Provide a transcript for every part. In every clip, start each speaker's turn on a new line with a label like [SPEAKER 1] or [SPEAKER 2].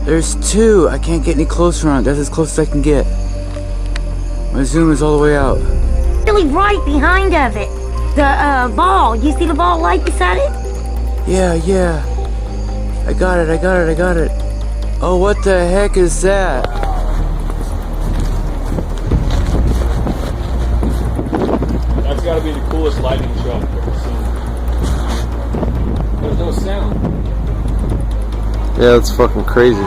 [SPEAKER 1] There's two. I can't get any closer on it. That's as close as I can get. My zoom is all the way out.
[SPEAKER 2] Really right behind of it. The ball. You see the ball light beside it?
[SPEAKER 1] Yeah. I got it. Oh, what the heck is that?
[SPEAKER 3] That's gotta be the coolest lightning show I've ever seen. There's no sound.
[SPEAKER 4] Yeah, that's fucking crazy.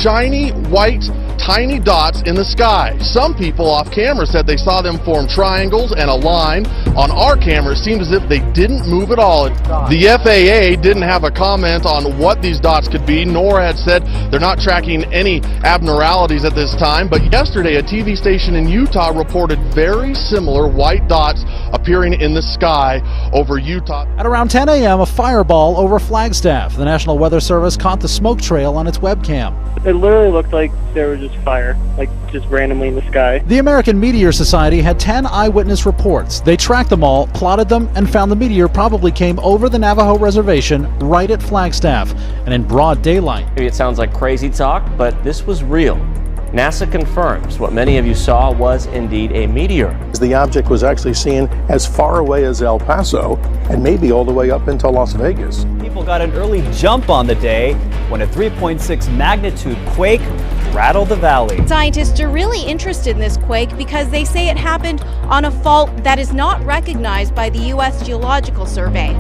[SPEAKER 5] Shiny, white, tiny dots in the sky. Some people off camera said they saw them form triangles and a line. On our camera, it seemed as if they didn't move at all. The FAA didn't have a comment on what these dots could be, nor had said they're not tracking any abnormalities at this time. But yesterday, a TV station in Utah reported very similar white dots appearing in the sky over Utah.
[SPEAKER 6] At around 10 a.m., a fireball over Flagstaff. The National Weather Service caught the smoke trail on its webcam.
[SPEAKER 7] It literally looked like there was just fire, like just randomly in the sky.
[SPEAKER 6] The American Meteor Society had 10 eyewitness reports. They tracked them all, plotted them, and found the meteor probably came over the Navajo reservation right at Flagstaff and in broad daylight.
[SPEAKER 8] Maybe it sounds like crazy talk, but this was real. NASA confirms what many of you saw was indeed a meteor.
[SPEAKER 9] The object was actually seen as far away as El Paso and maybe all the way up into Las Vegas.
[SPEAKER 10] People got an early jump on the day when a 3.6 magnitude quake rattled the valley.
[SPEAKER 11] Scientists are really interested in this quake because they say it happened on a fault that is not recognized by the U.S. Geological Survey.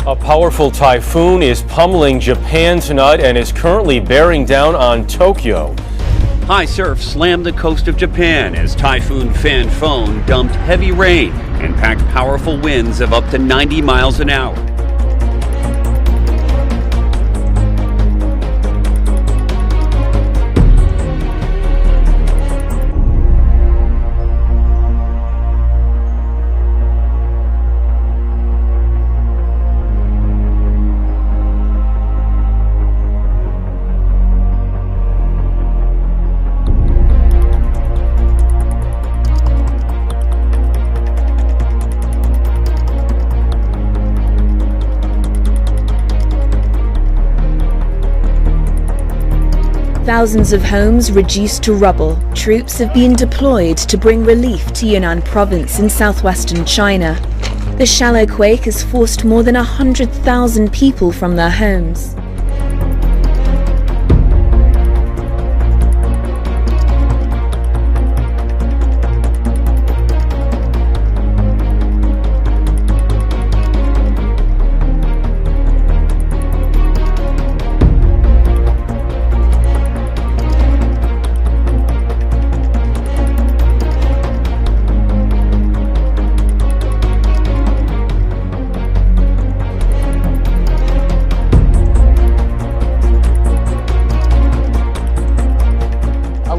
[SPEAKER 12] A powerful typhoon is pummeling Japan tonight and is currently bearing down on Tokyo.
[SPEAKER 13] High surf slammed the coast of Japan as Typhoon Fanfone dumped heavy rain and packed powerful winds of up to 90 miles an hour.
[SPEAKER 14] Thousands of homes reduced to rubble. Troops have been deployed to bring relief to Yunnan province in southwestern China. The shallow quake has forced more than 100,000 people from their homes.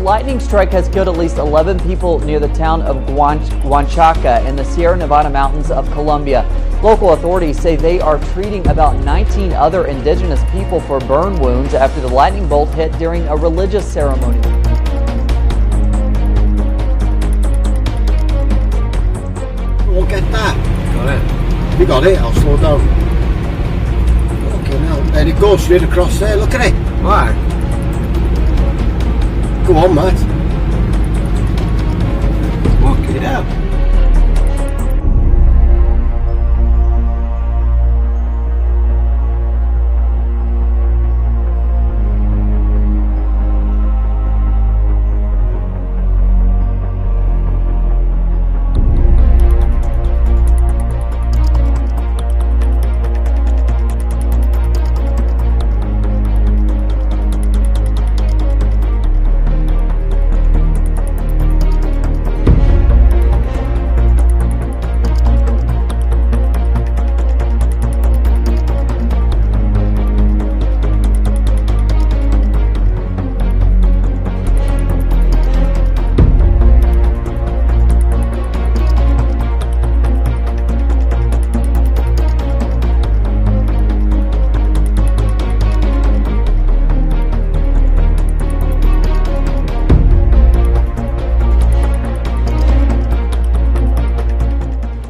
[SPEAKER 15] Lightning strike has killed at least 11 people near the town of Huanchaca in the Sierra Nevada mountains of Colombia. Local authorities say they are treating about 19 other indigenous people for burn wounds after the lightning bolt hit during a religious ceremony.
[SPEAKER 16] get that? Got it. You got it, I'll slow down. Okay, now. And it goes straight across there, look at it. Why? Go on, Matt. Okay, now.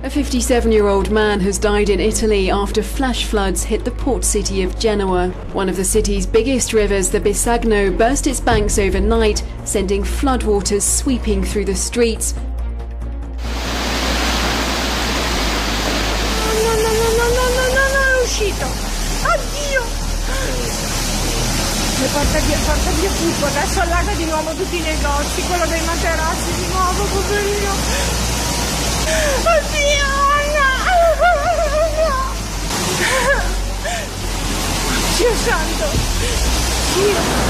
[SPEAKER 17] A 57-year-old man has died in Italy after flash floods hit the port city of Genoa. One of the city's biggest rivers, the Bisagno, burst its banks overnight, sending floodwaters sweeping through the streets.
[SPEAKER 2] No, uscito. Oddio! Porta via tutto, adesso allaga di nuovo tutti i negozi, quello dei materassi di nuovo, poverino. Oddio, no! Dio santo! Dio!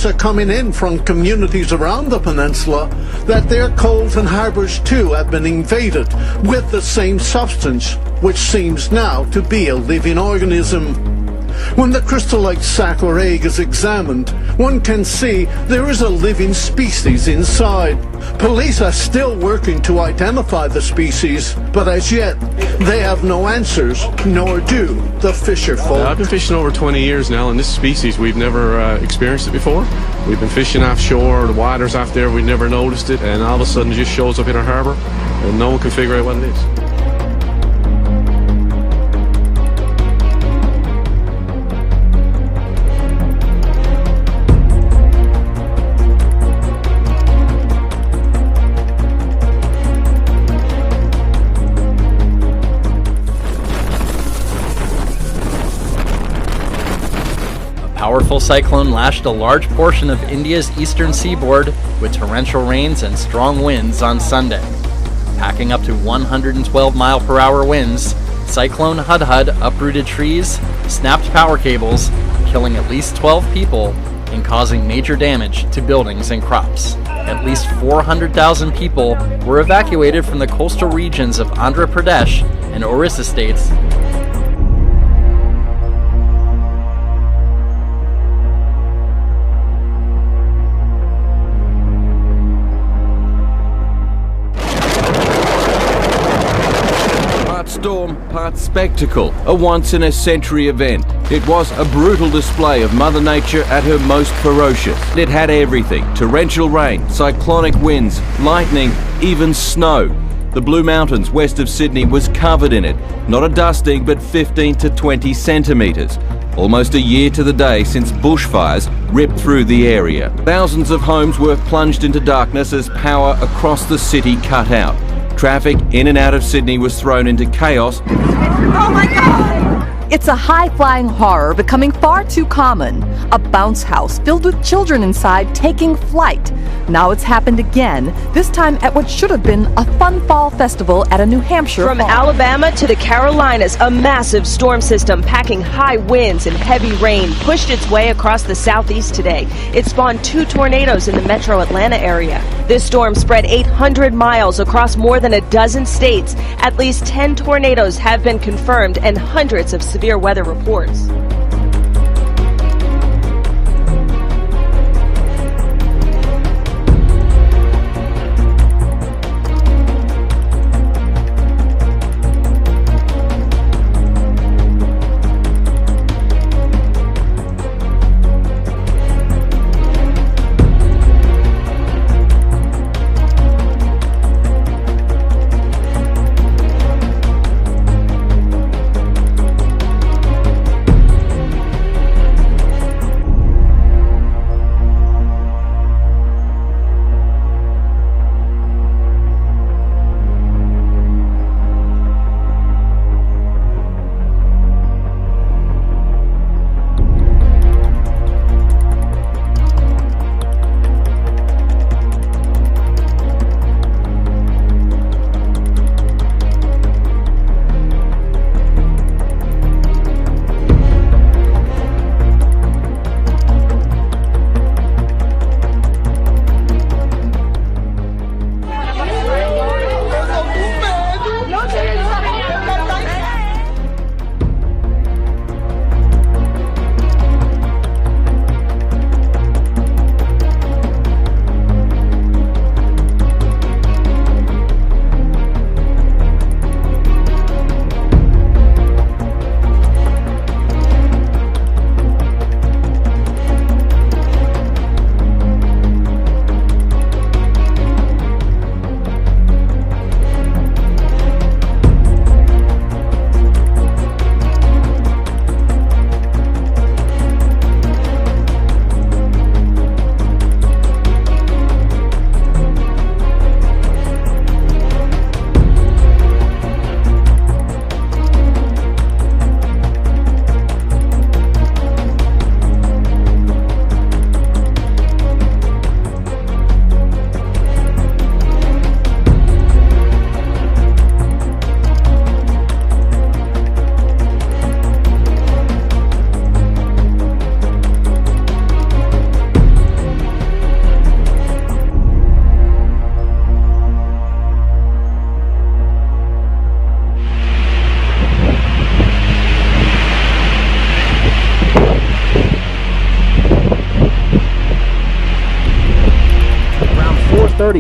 [SPEAKER 18] Are coming in from communities around the peninsula that their coves and harbours too have been invaded with the same substance, which seems now to be a living organism. When the crystallite sac or egg is examined, one can see there is a living species inside. Police are still working to identify the species, but as yet they have no answers, nor do the fisher folk.
[SPEAKER 19] I've been fishing over 20 years now, and this species, we've never experienced it before. We've been fishing offshore, the water's off there, we've never noticed it, and all of a sudden it just shows up in our harbour, and no one can figure out what it is.
[SPEAKER 20] Powerful cyclone lashed a large portion of India's eastern seaboard with torrential rains and strong winds on Sunday. Packing up to 112-mile-per-hour winds, Cyclone Hudhud uprooted trees, snapped power cables, killing at least 12 people and causing major damage to buildings and crops. At least 400,000 people were evacuated from the coastal regions of Andhra Pradesh and Orissa states.
[SPEAKER 21] Storm, part spectacle, a once-in-a-century event. It was a brutal display of Mother Nature at her most ferocious. It had everything: torrential rain, cyclonic winds, lightning, even snow. The Blue Mountains west of Sydney was covered in it. Not a dusting, but 15 to 20 centimetres. Almost a year to the day since bushfires ripped through the area. Thousands of homes were plunged into darkness as power across the city cut out. Traffic in and out of Sydney was thrown into chaos.
[SPEAKER 2] Oh my God!
[SPEAKER 1] It's a high-flying horror becoming far too common. A bounce house filled with children inside taking flight. Now it's happened again, this time at what should have been a fun fall festival at a New Hampshire
[SPEAKER 22] From
[SPEAKER 1] farm.
[SPEAKER 22] Alabama to the Carolinas, a massive storm system packing high winds and heavy rain pushed its way across the southeast today. It spawned 2 tornadoes in the metro Atlanta area. This storm spread 800 miles across more than a dozen states. At least 10 tornadoes have been confirmed and hundreds of severe weather reports.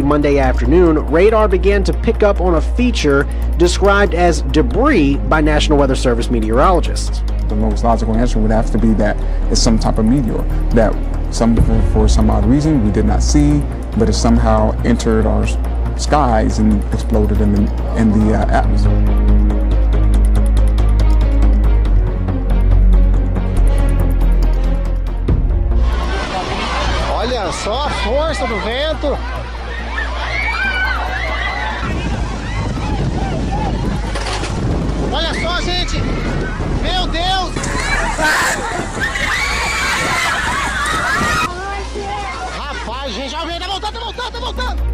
[SPEAKER 23] Monday afternoon, radar began to pick up on a feature described as debris by National Weather Service meteorologists.
[SPEAKER 24] The most logical answer would have to be that it's some type of meteor that for some odd reason we did not see, but it somehow entered our skies and exploded in the atmosphere.
[SPEAKER 16] Olha só a força do vento. Olha só, gente! Meu Deus! Rapaz, gente, olha o vento, tá voltando, tá voltando, tá voltando!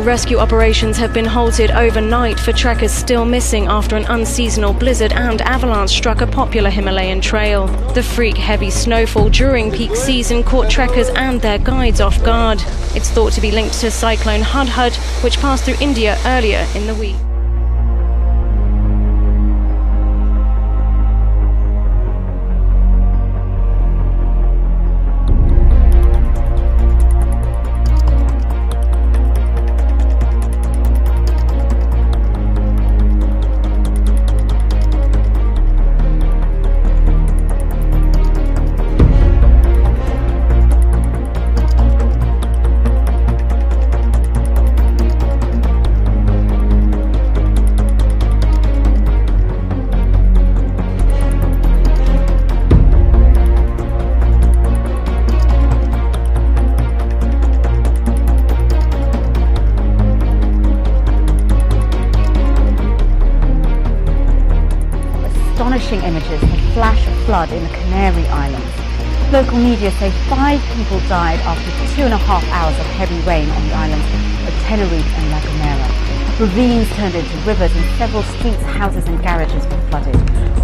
[SPEAKER 11] Rescue operations have been halted overnight for trekkers still missing after an unseasonal blizzard and avalanche struck a popular Himalayan trail. The freak heavy snowfall during peak season caught trekkers and their guides off guard. It's thought to be linked to cyclone Hudhud, which passed through India earlier in the week.
[SPEAKER 3] astonishing images of flash flood in the Canary Islands. Local media say 5 people died after 2.5 hours of heavy rain on the islands of Tenerife and La Gomera. Ravines turned into rivers and several streets, houses and garages were flooded.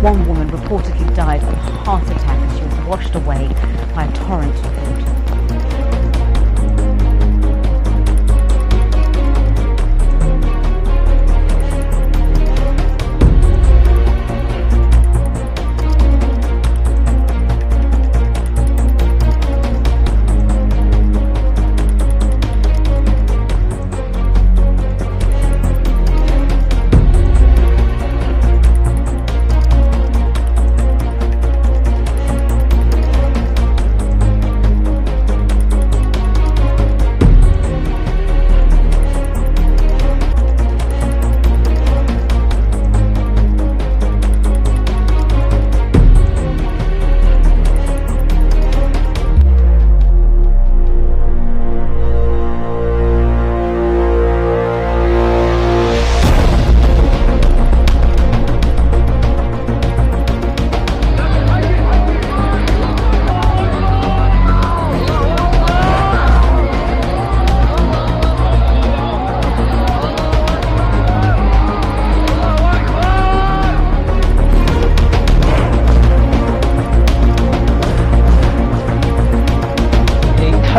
[SPEAKER 3] One woman reportedly died of a heart attack as she was washed away by a torrent of water.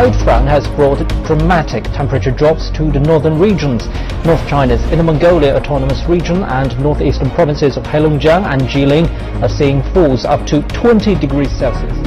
[SPEAKER 4] cold front has brought dramatic temperature drops to the northern regions. North China's Inner Mongolia Autonomous Region and northeastern provinces of Heilongjiang and Jilin are seeing falls up to 20 degrees Celsius.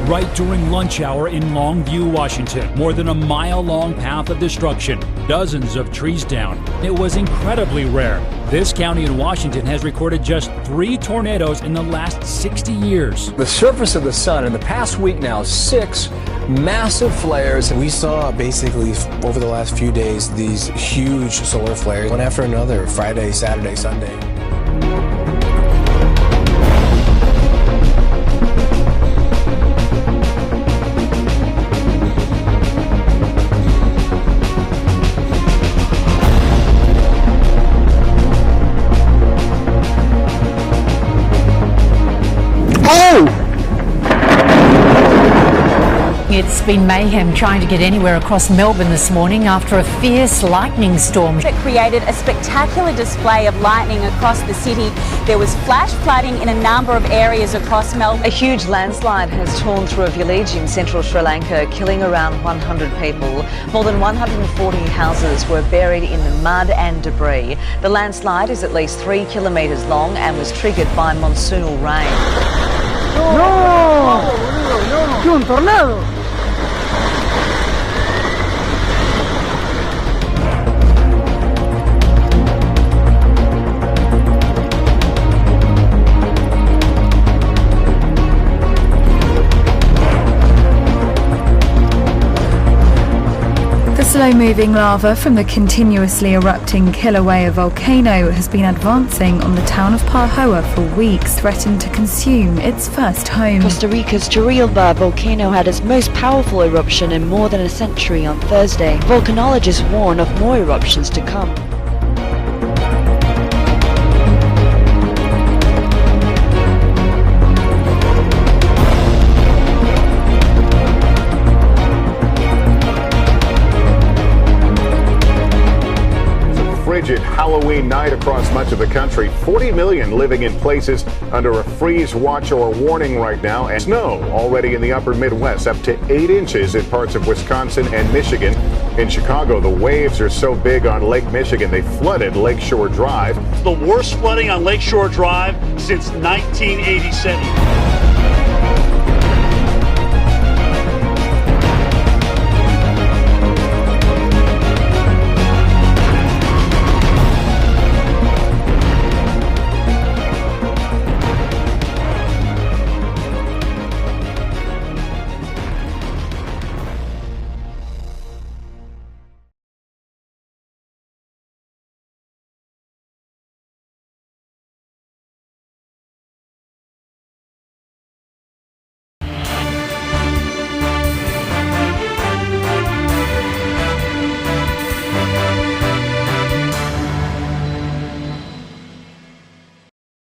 [SPEAKER 5] Right during lunch hour in Longview, Washington. More than a mile-long path of destruction. Dozens of trees down. It was incredibly rare. This county in Washington has recorded just 3 tornadoes in the last 60 years.
[SPEAKER 7] The surface of the sun in the past week now, 6 massive flares.
[SPEAKER 25] We saw basically over the last few days these huge solar flares, one after another, Friday, Saturday, Sunday.
[SPEAKER 26] It's been mayhem trying to get anywhere across Melbourne this morning after a fierce lightning storm.
[SPEAKER 27] It created a spectacular display of lightning across the city. There was flash flooding in a number of areas across Melbourne.
[SPEAKER 22] A huge landslide has torn through a village in central Sri Lanka, killing around 100 people. More than 140 houses were buried in the mud and debris. The landslide is at least 3 kilometres long and was triggered by monsoonal rain.
[SPEAKER 26] Un tornado!
[SPEAKER 28] The
[SPEAKER 6] Slow-moving lava from the continuously erupting Kilauea volcano has been advancing on the town of Pahoa for weeks, threatened to consume its first home.
[SPEAKER 8] Costa Rica's Turrialba volcano had its most powerful eruption in more than a century on Thursday. Volcanologists warn of more eruptions to come.
[SPEAKER 9] Frigid Halloween night across much of the country. 40 million living in places under a freeze watch or warning right now, and snow already in the upper Midwest, up to 8 inches in parts of Wisconsin and Michigan. In Chicago, the waves are so big on Lake Michigan they flooded Lakeshore Drive.
[SPEAKER 10] The worst flooding on Lakeshore Drive since 1987.